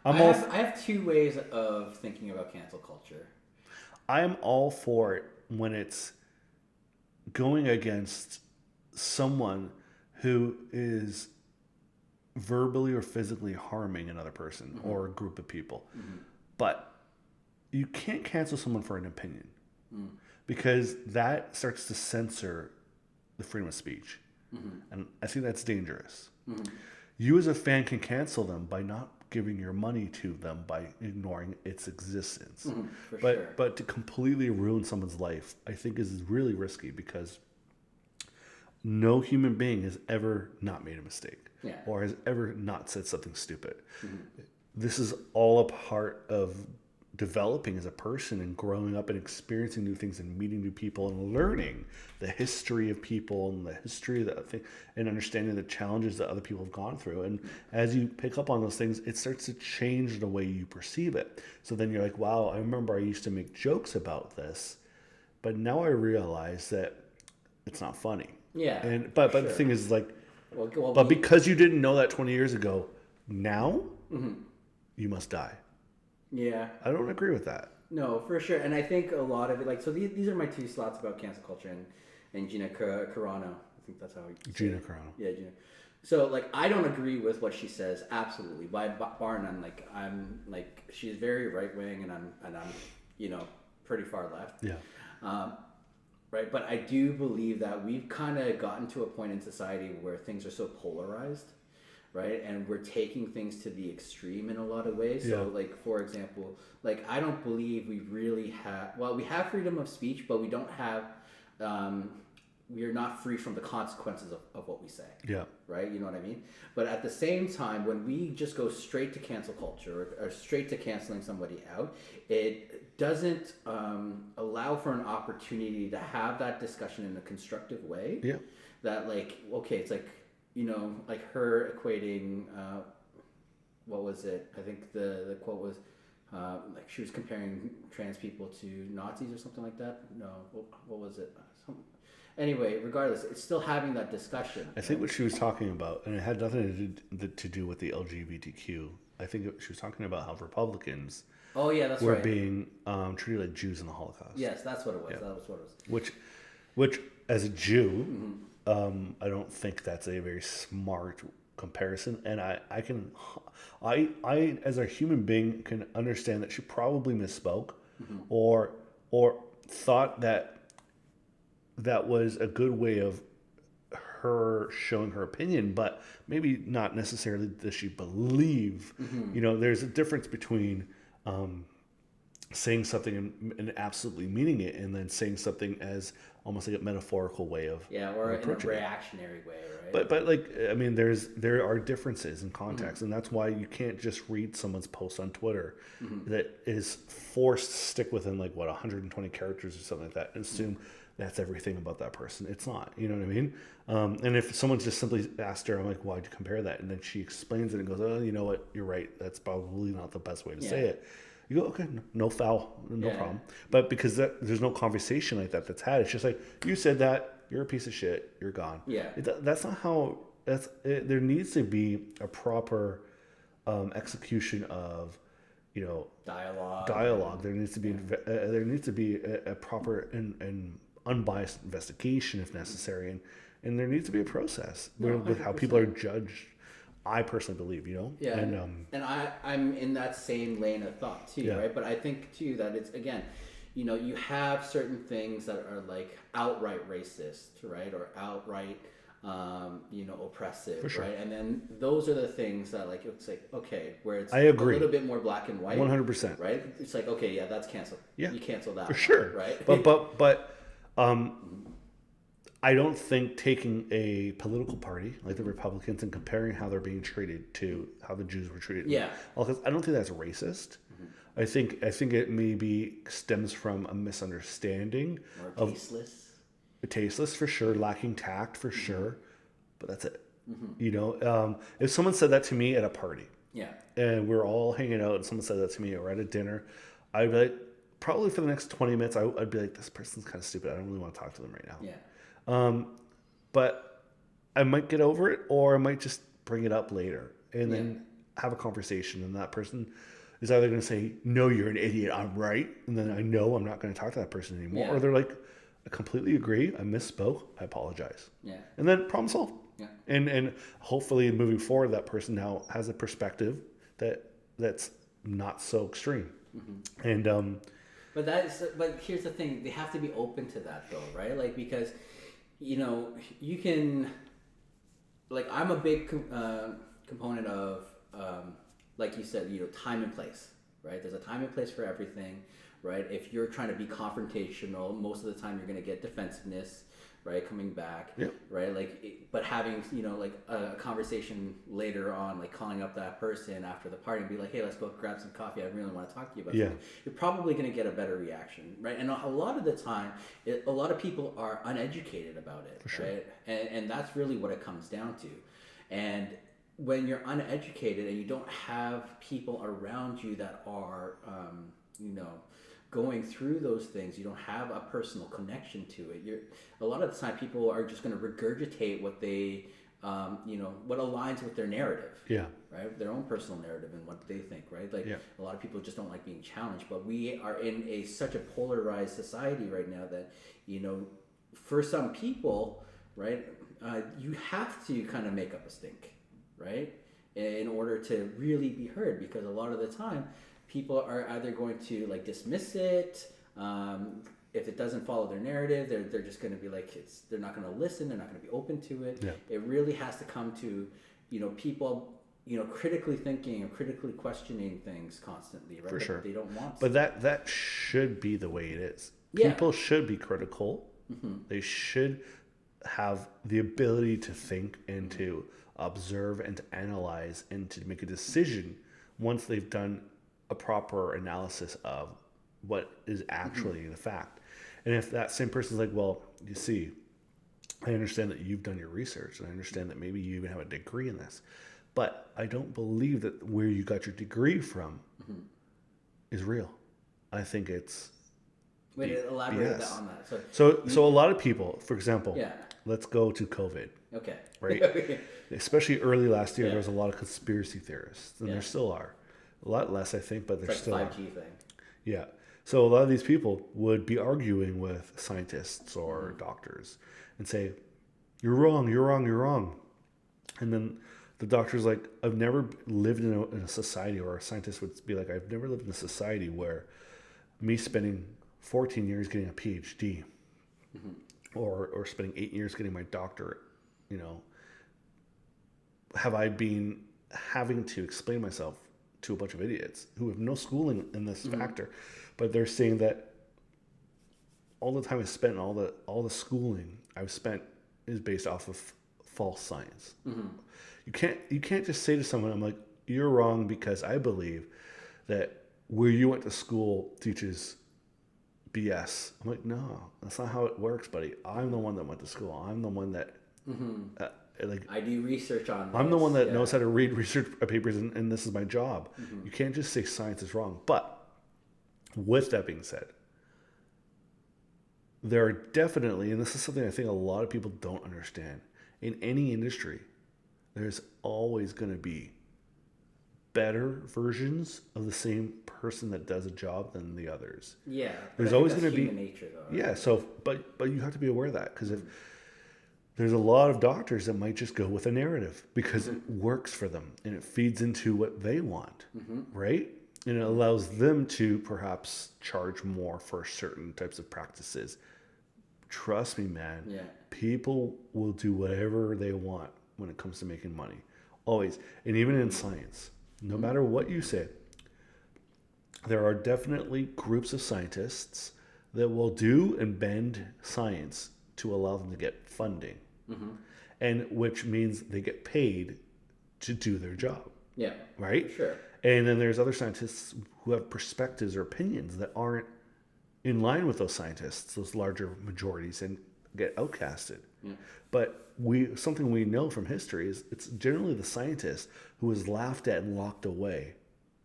I have two ways of thinking about cancel culture. I'm all for it when it's going against someone who is verbally or physically harming another person Mm-hmm. or a group of people. Mm-hmm. But you can't cancel someone for an opinion Mm-hmm. because that starts to censor the freedom of speech. Mm-hmm. And I think that's dangerous. Mm-hmm. You as a fan can cancel them by not giving your money to them by ignoring its existence. Mm-hmm. For But sure. but to completely ruin someone's life, I think is really risky because no human being has ever not made a mistake Yeah. or has ever not said something stupid. Mm-hmm. This is all a part of developing as a person and growing up and experiencing new things and meeting new people and learning the history of people and the history of that thing and understanding the challenges that other people have gone through. And as you pick up on those things, it starts to change the way you perceive it. So then you're like, wow, I remember I used to make jokes about this, but now I realize that it's not funny. Yeah. And but for the sure. thing is like, Well, but because you didn't know that 20 years ago, now Mm-hmm. you must die. Yeah. I don't agree with that. No, for sure. And I think a lot of it, like, so these are my two slots about cancel culture and Gina Carano. I think that's how you say Gina it. Carano. Yeah, Gina. So, like, I don't agree with what she says, absolutely. By bar none. Like, I'm, like, she's very right wing and I'm, pretty far left. Yeah. Um, right. But I do believe that we've kind of gotten to a point in society where things are so polarized. Right, and we're taking things to the extreme in a lot of ways. So, Yeah. like, for example, like, I don't believe we really have. Well, we have freedom of speech, but we don't have. We are not free from the consequences of what we say. Yeah. Right, you know what I mean. But at the same time, when we just go straight to cancel culture or straight to canceling somebody out, it doesn't allow for an opportunity to have that discussion in a constructive way. Yeah. That, like, okay, it's like, like her equating, what was it? I think the quote was, like, she was comparing trans people to Nazis or something like that. No, what was it? Anyway, regardless, it's still having that discussion. I think what she was talking about, and it had nothing to do with the LGBTQ. I think she was talking about how Republicans Oh yeah, that's were right. being treated like Jews in the Holocaust. Yes, that's what it was. Yeah. That was what it was. Which as a Jew, Mm-hmm. I don't think that's a very smart comparison. And I as a human being can understand that she probably misspoke, Mm-hmm. or thought that was a good way of her showing her opinion, but maybe not necessarily does she believe. Mm-hmm. There's a difference between saying something and absolutely meaning it, and then saying something as almost like a metaphorical way of Yeah, or in a approaching it. reactionary way, right? But like, I mean, there are differences in context, and that's why you can't just read someone's post on Twitter that is forced to stick within like 120 characters or something like that and assume that's everything about that person. It's not. You know what I mean? And if someone just simply asked her, I'm like, why'd you compare that? And then she explains it and goes, oh, you know what? You're right. That's probably not the best way to say it. You go, okay, no foul, no Yeah. problem. But because there's no conversation like that that's had. It's just like, you said that, you're a piece of shit, you're gone. Yeah. That's not how. There needs to be a proper execution of, dialogue. There needs to be a proper and unbiased investigation if necessary, and there needs to be a process with how people are judged. I personally believe, Yeah, and and I'm in that same lane of thought too, Yeah. right? But I think too that it's, again, you have certain things that are like outright racist, right, or outright, oppressive, For sure. right? And then those are the things that, like, it's like, okay, where it's I agree. a little bit more black and white, 100%. right? It's like, okay, yeah, that's canceled. Yeah. You cancel that for one, sure, right? But I don't think taking a political party like the Republicans and comparing how they're being treated to how the Jews were treated. Yeah. Because I don't think that's racist. I think it maybe stems from a misunderstanding Or of tasteless. tasteless for sure, lacking tact for sure, but that's it. If someone said that to me at a party Yeah. and we're all hanging out and someone said that to me or at a dinner, I'd be like, probably for the next 20 minutes, I'd be like, this person's kind of stupid. I don't really want to talk to them right now. Yeah. But I might get over it, or I might just bring it up later. And then have a conversation, and that person is either going to say, no, you're an idiot, I'm right, and then I know I'm not going to talk to that person anymore. Yeah. Or they're like, I completely agree, I misspoke, I apologize. Yeah. And then problem solved. Yeah. And hopefully moving forward, that person now has a perspective that's not so extreme. Mm-hmm. And But here's the thing: they have to be open to that, though, right? Like, because you can, like, I'm a big component of, like you said, time and place, right? There's a time and place for everything, right? If you're trying to be confrontational, most of the time you're going to get defensiveness, right, coming back, Yep. right? Like, but having like a conversation later on, like calling up that person after the party and be like, hey, let's go grab some coffee. I really want to talk to you about Yeah. something. You're probably going to get a better reaction, right? And a lot of the time, a lot of people are uneducated about it, sure. right? And that's really what it comes down to. And when you're uneducated and you don't have people around you that are, going through those things, you don't have a personal connection to it. A lot of the time, people are just going to regurgitate what they, what aligns with their narrative. yeah, Right, their own personal narrative and what they think. Right, like Yeah. a lot of people just don't like being challenged. But we are in such a polarized society right now that for some people, right, you have to kind of make up a stink, right, in order to really be heard. Because a lot of the time, people are either going to like dismiss it. If it doesn't follow their narrative, they're just going to be like, they're not going to listen. They're not going to be open to it. Yeah. It really has to come to, people, critically thinking and critically questioning things constantly, right? For But sure. they don't want to. but that should be the way it is. Yeah. People should be critical. Mm-hmm. They should have the ability to think and to observe and to analyze and to make a decision once they've done a proper analysis of what is actually the fact. And if that same person's like, well, you see, I understand that you've done your research and I understand that maybe you even have a degree in this, but I don't believe that where you got your degree from is real. I think it's Wait, elaborate BS. on that. So a lot of people, for example, Yeah. let's go to COVID, Okay. right? Especially early last year, Yeah. there was a lot of conspiracy theorists, and Yeah. there still are. A lot less, I think, but there It's still like are. 5G thing. Yeah. So a lot of these people would be arguing with scientists or doctors and say, you're wrong, you're wrong, you're wrong. And then the doctor's like, I've never lived in a society, or a scientist would be like, I've never lived in a society where me spending 14 years getting a PhD or spending 8 years getting my doctorate, have I been having to explain myself to a bunch of idiots who have no schooling in this factor, but they're saying that all the time I spent, all the schooling I've spent is based off of false science. You can't just say to someone, I'm like, you're wrong because I believe that where you went to school teaches BS. I'm like, no, that's not how it works, buddy. I'm the one that went to school. I'm the one that I do research on this. I'm the one that yeah. knows how to read research papers, and this is my job. You can't just say science is wrong. But with that being said, there are definitely, and this is something I think a lot of people don't understand, in any industry, there's always going to be better versions of the same person that does a job than the others. Yeah. There's I think always that's going to be human nature, though. Right? Yeah, so but you have to be aware of that, because if there's a lot of doctors that might just go with a narrative because it works for them and it feeds into what they want, right? And it allows them to perhaps charge more for certain types of practices. Trust me, man. Yeah. People will do whatever they want when it comes to making money. Always. And even in science, no matter what you say, there are definitely groups of scientists that will do and bend science to allow them to get funding, and which means they get paid to do their job, Yeah. right? For sure. And then there's other scientists who have perspectives or opinions that aren't in line with those scientists, those larger majorities, and get outcasted. Yeah. But something we know from history is it's generally the scientist who was laughed at and locked away,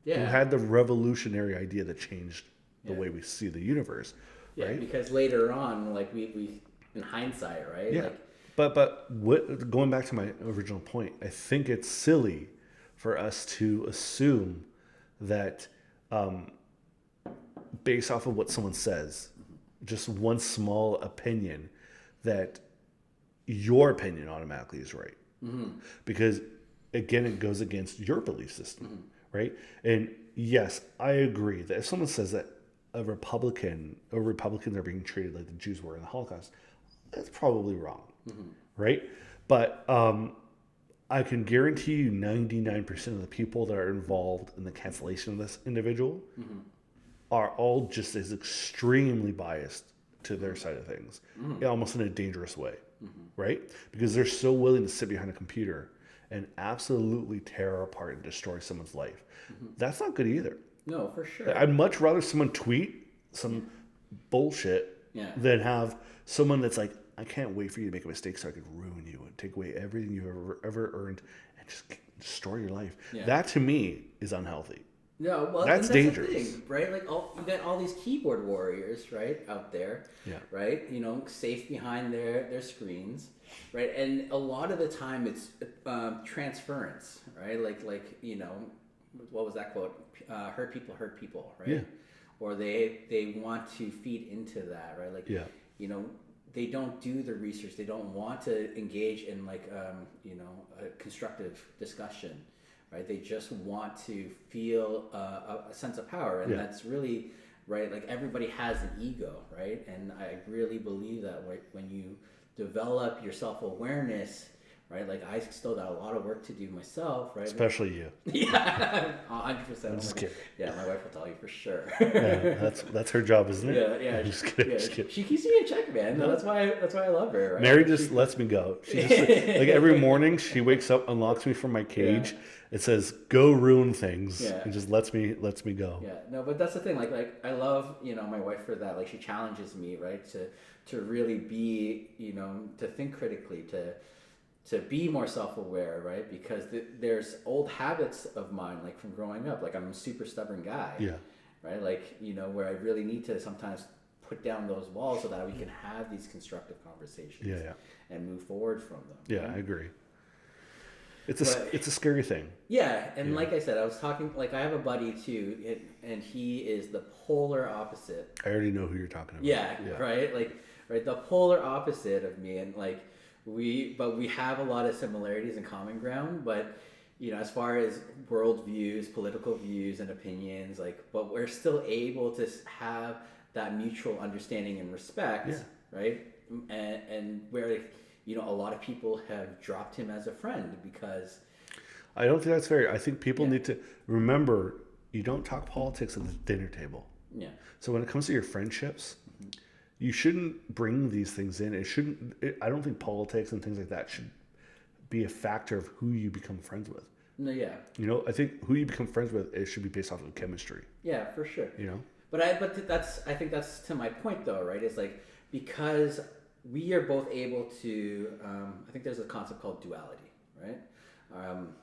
Yeah. who had the revolutionary idea that changed the Yeah. way we see the universe, Yeah, right? because later on, like we in hindsight, right? Yeah. Like, But going back to my original point, I think it's silly for us to assume that based off of what someone says, just one small opinion, that your opinion automatically is right. Because again, it goes against your belief system, right? And yes, I agree that if someone says that a Republican or Republicans are being treated like the Jews were in the Holocaust, that's probably wrong, right? But I can guarantee you 99% of the people that are involved in the cancellation of this individual are all just as extremely biased to their side of things, almost in a dangerous way, right? Because they're so willing to sit behind a computer and absolutely tear apart and destroy someone's life. That's not good either. No, for sure. I'd much rather someone tweet some bullshit than have someone that's like, I can't wait for you to make a mistake so I could ruin you and take away everything you ever earned and just destroy your life. That to me is unhealthy. No, well, that's dangerous, the thing, right? Like, you got all these keyboard warriors, right, out there, right? You know, safe behind their screens, right? And a lot of the time, it's transference, right? Like you know, what was that quote? Hurt people, right? Yeah. Or they want to feed into that, right? Like, you know, they don't do the research. They don't want to engage in like you know, a constructive discussion. Right, they just want to feel a sense of power, and that's really right. Like, everybody has an ego, right? And I really believe that when you develop your self-awareness, right? Like, I still got a lot of work to do myself, right? Especially you. Yeah, 100%. I'm just kidding. Yeah, my wife will tell you for sure. Yeah, that's her job, isn't it? Yeah. I'm just kidding. Just kidding. She keeps me in check, man. No, that's why I love her. Right? Mary just lets me go. She just like every morning she wakes up, unlocks me from my cage. It says, "Go ruin things," and just lets me go. Yeah, no, but that's the thing. Like I love, you know, my wife for that. Like, she challenges me, right, to really be, you know, to think critically, to be more self-aware, right? Because there's old habits of mine, like from growing up. Like, I'm a super stubborn guy. Yeah. Right. Like, you know, where I really need to sometimes put down those walls so that we can have these constructive conversations. Yeah. And move forward from them. Yeah, right? I agree. It's a scary thing. Yeah, and like I said, I was talking, like, I have a buddy too, and he is the polar opposite. I already know who you're talking about. Yeah. Right? Like, right, the polar opposite of me, and like, we have a lot of similarities and common ground, but, you know, as far as world views, political views and opinions, like, but we're still able to have that mutual understanding and respect, right? And where, you know, a lot of people have dropped him as a friend because... I don't think that's fair. I think people need to remember, you don't talk politics at the dinner table. Yeah. So when it comes to your friendships, you shouldn't bring these things in. I don't think politics and things like that should be a factor of who you become friends with. No, yeah. You know, I think who you become friends with, it should be based off of chemistry. Yeah, for sure. You know? But that's, I think that's to my point though, right? It's like, because we are both able to, I think there's a concept called duality, right?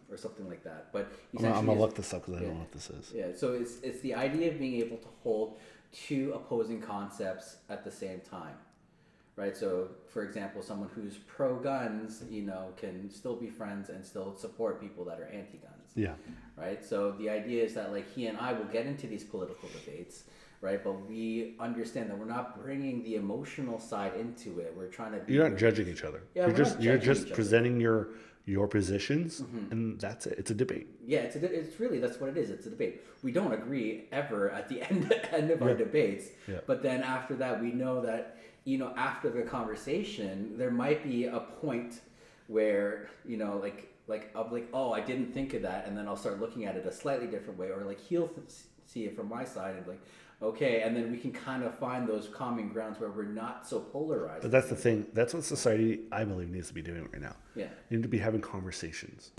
Or something like that. But essentially, I'm gonna look this up because I don't know what this is. Yeah, so it's the idea of being able to hold two opposing concepts at the same time, right? So, for example, someone who's pro-guns, you know, can still be friends and still support people that are anti-guns. Yeah. Right? So the idea is that, like, he and I will get into these political debates, right? But we understand that we're not bringing the emotional side into it. We're trying to be... You're not judging each other. Yeah, you're just presenting your positions, and that's it. It's a debate. Yeah, it's really, that's what it is. It's a debate. We don't agree ever at the end of our debates. Yeah. But then after that, we know that, you know, after the conversation, there might be a point where, you know, I'll be like, oh, I didn't think of that, and then I'll start looking at it a slightly different way, or like he'll see it from my side and be like, okay, and then we can kind of find those common grounds where we're not so polarized. But that's the thing. That's what society, I believe, needs to be doing right now. Yeah. You need to be having conversations.